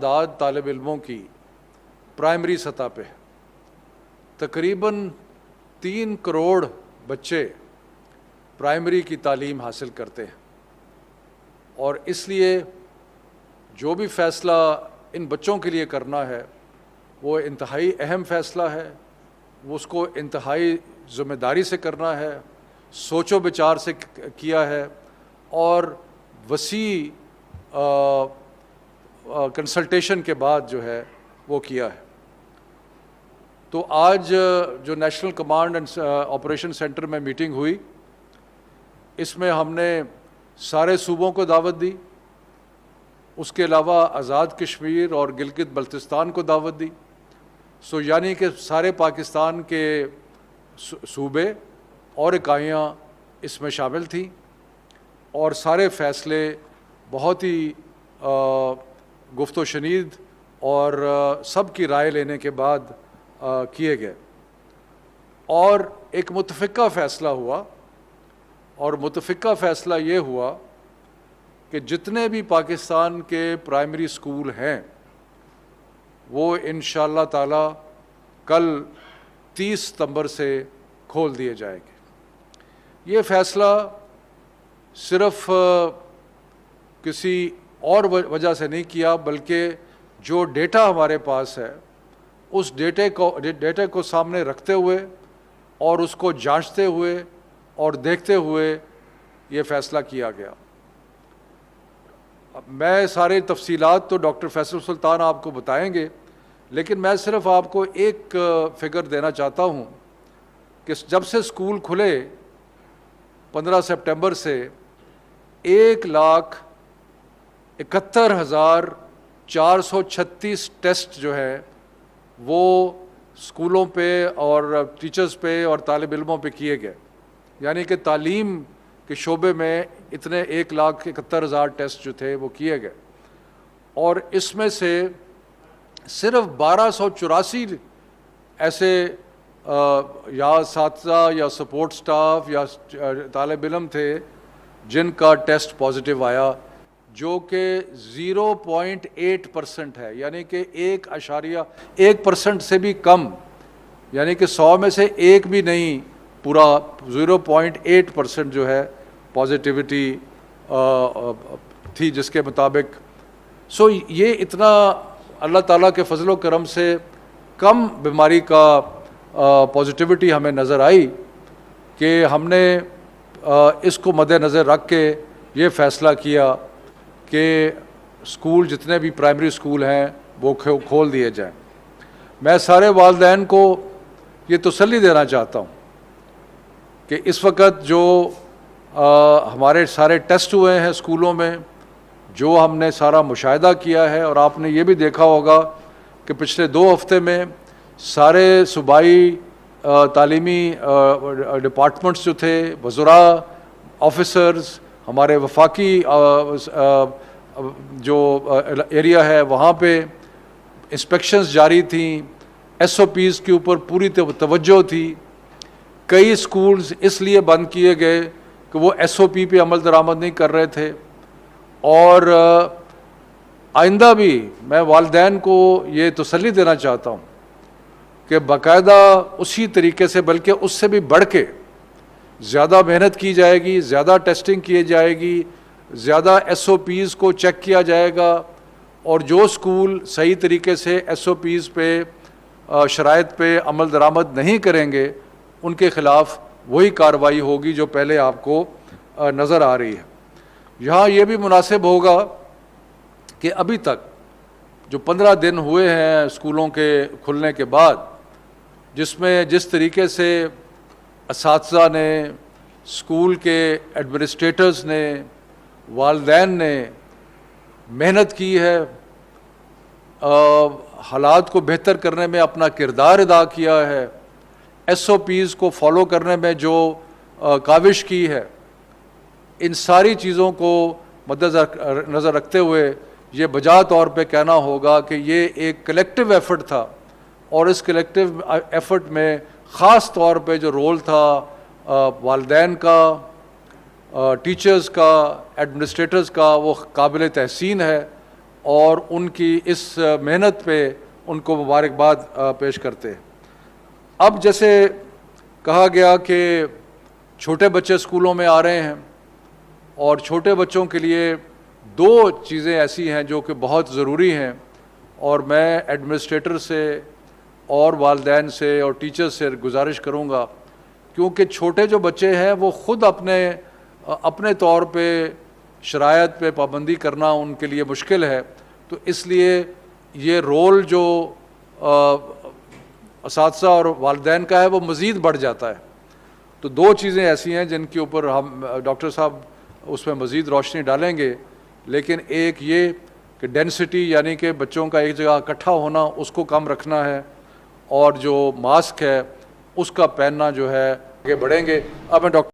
تعداد طالب علموں کی پرائمری سطح پہ ہے. تقریباً 3 کروڑ بچے پرائمری کی تعلیم حاصل کرتے ہیں, اور اس لیے جو بھی فیصلہ ان بچوں کے لیے کرنا ہے وہ انتہائی اہم فیصلہ ہے. وہ اس کو انتہائی ذمہ داری سے کرنا ہے, سوچ و بچار سے کیا ہے, اور وسیع کنسلٹیشن کے بعد جو ہے وہ کیا ہے. تو آج جو national command and operation centre میں میٹنگ ہوئی, اس میں ہم نے سارے صوبوں کو دعوت دی, اس کے علاوہ آزاد کشمیر اور گلگت بلتستان کو دعوت دی. یعنی کہ سارے پاکستان کے صوبے اور اکائیاں اس میں شامل تھیں, اور سارے فیصلے بہت ہی گفت و شنید اور سب کی رائے لینے کے بعد کیے گئے, اور ایک متفقہ فیصلہ ہوا. اور متفقہ فیصلہ یہ ہوا کہ جتنے بھی پاکستان کے پرائمری اسکول ہیں وہ انشاءاللہ تعالی کل 30 ستمبر سے کھول دیے جائیں گے. یہ فیصلہ صرف کسی اور وجہ سے نہیں کیا, بلکہ جو ڈیٹا ہمارے پاس ہے اس ڈیٹے کو سامنے رکھتے ہوئے اور اس کو جانچتے ہوئے اور دیکھتے ہوئے یہ فیصلہ کیا گیا. میں سارے تفصیلات تو ڈاکٹر فیصل سلطان آپ کو بتائیں گے, لیکن میں صرف آپ کو ایک فگر دینا چاہتا ہوں کہ جب سے اسکول کھلے 15 سپٹمبر سے 1,71,436 ٹیسٹ جو ہے وہ اسکولوں پہ اور ٹیچرز پہ اور طالب علموں پہ کیے گئے. یعنی کہ تعلیم کے شعبے میں اتنے 1,71,000 ٹیسٹ جو تھے وہ کیے گئے, اور اس میں سے صرف 1284 ایسے یا اساتذہ یا سپورٹ سٹاف یا طالب علم تھے جن کا ٹیسٹ پازیٹیو آیا, جو کہ 0.8% ہے. یعنی کہ 1% سے بھی کم, یعنی کہ 100 میں سے ایک بھی نہیں, پورا 0.8% جو ہے پازیٹیوٹی تھی, جس کے مطابق یہ اتنا اللہ تعالیٰ کے فضل و کرم سے کم بیماری کا پازیٹیوٹی ہمیں نظر آئی کہ ہم نے اس کو مد نظر رکھ کے یہ فیصلہ کیا کہ اسکول جتنے بھی پرائمری اسکول ہیں وہ کھول دیے جائیں. میں سارے والدین کو یہ تسلی دینا چاہتا ہوں کہ اس وقت جو ہمارے سارے ٹیسٹ ہوئے ہیں اسکولوں میں, جو ہم نے سارا مشاہدہ کیا ہے, اور آپ نے یہ بھی دیکھا ہوگا کہ پچھلے 2 ہفتے میں سارے صوبائی تعلیمی ڈپارٹمنٹس جو تھے, وزراء, آفیسرز, ہمارے وفاقی جو ایریا ہے وہاں پہ انسپیکشنز جاری تھیں, SOPs کے اوپر پوری توجہ تھی. کئی اسکولز اس لیے بند کیے گئے کہ وہ SOP پہ عمل درآمد نہیں کر رہے تھے, اور آئندہ بھی میں والدین کو یہ تسلی دینا چاہتا ہوں کہ باقاعدہ اسی طریقے سے, بلکہ اس سے بھی بڑھ کے زیادہ محنت کی جائے گی, زیادہ ٹیسٹنگ کی جائے گی, زیادہ SOPs کو چیک کیا جائے گا, اور جو اسکول صحیح طریقے سے SOPs پہ شرائط پہ عمل درآمد نہیں کریں گے ان کے خلاف وہی کارروائی ہوگی جو پہلے آپ کو نظر آ رہی ہے. یہاں یہ بھی مناسب ہوگا کہ ابھی تک جو 15 دن ہوئے ہیں اسکولوں کے کھلنے کے بعد, جس میں جس طریقے سے اساتذہ نے, اسکول کے ایڈمنسٹریٹرز نے, والدین نے محنت کی ہے, حالات کو بہتر کرنے میں اپنا کردار ادا کیا ہے, SOPs کو فالو کرنے میں جو کاوش کی ہے, ان ساری چیزوں کو مد نظر رکھتے ہوئے یہ بجا طور پہ کہنا ہوگا کہ یہ ایک کلیکٹیو ایفرٹ تھا, اور اس کلیکٹیو ایفرٹ میں خاص طور پہ جو رول تھا والدین کا, ٹیچرز کا, ایڈمنسٹریٹرز کا, وہ قابل تحسین ہے. اور ان کی اس محنت پہ ان کو مبارکباد پیش کرتے ہیں۔ اب جیسے کہا گیا کہ چھوٹے بچے اسکولوں میں آ رہے ہیں، اور چھوٹے بچوں کے لیے دو چیزیں ایسی ہیں جو کہ بہت ضروری ہیں، اور میں ایڈمنسٹریٹر سے اور والدین سے اور ٹیچر سے گزارش کروں گا، کیونکہ چھوٹے جو بچے ہیں وہ خود اپنے طور پہ شرائط پہ پابندی کرنا ان کے لیے مشکل ہے، تو اس لیے یہ رول جو اساتذہ اور والدین کا ہے وہ مزید بڑھ جاتا ہے۔ تو دو چیزیں ایسی ہیں جن کے اوپر ہم ڈاکٹر صاحب اس میں مزید روشنی ڈالیں گے، لیکن ایک یہ کہ ڈینسٹی یعنی کہ بچوں کا ایک جگہ اکٹھا ہونا اس کو کم رکھنا ہے، اور جو ماسک ہے اس کا پہننا جو ہے آگے بڑھیں گے۔ اب میں ڈاکٹر